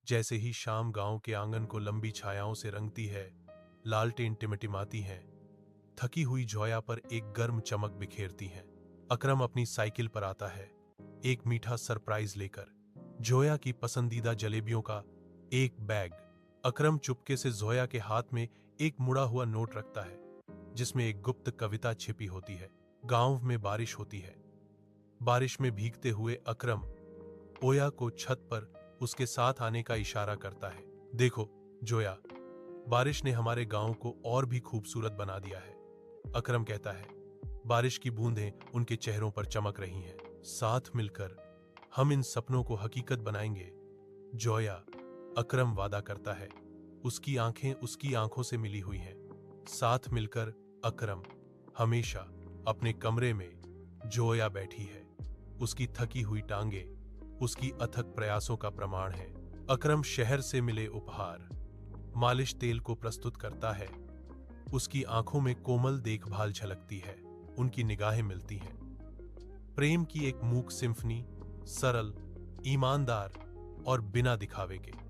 जैसे ही शाम गांव के आंगन को लंबी छायाओं से रंगती है, लालटेन टिमटिमाती हैं, थकी हुई जोया पर एक गर्म चमक बिखेरती हैं। अकरम अपनी साइकिल पर आता है, एक मीठा सरप्राइज लेकर, जोया की पसंदीदा जलेबियों का एक बैग। अकरम चुपके से जोया के हाथ में एक मुड़ा हुआ नोट रखता है, जिसमें एक गुप्त कविता छिपी होती है। गांव में बारिश होती है। बारिश में भीगते हुए अकरम ओया को छत पर उसके साथ आने का इशारा करता है। देखो जोया, बारिश ने हमारे गांव को और भी खूबसूरत बना दिया है। अकरम कहता है। बारिश की बूंदें उनके चेहरों पर चमक रही हैं। साथ मिलकर हम इन सपनों को हकीकत बनाएंगे, जोया, अकरम वादा करता है। उसकी आंखें उसकी आंखों से मिली हुई हैं। साथ मिलकर अकरम हमेशा अपने कमरे में जोया बैठी है। उसकी थकी हुई टांगे उसकी अथक प्रयासों का प्रमाण है। अकरम शहर से मिले उपहार, मालिश तेल को प्रस्तुत करता है। उसकी आंखों में कोमल देखभाल झलकती है। उनकी निगाहें मिलती हैं। प्रेम की एक मूक सिम्फनी, सरल, ईमानदार और बिना दिखावे के।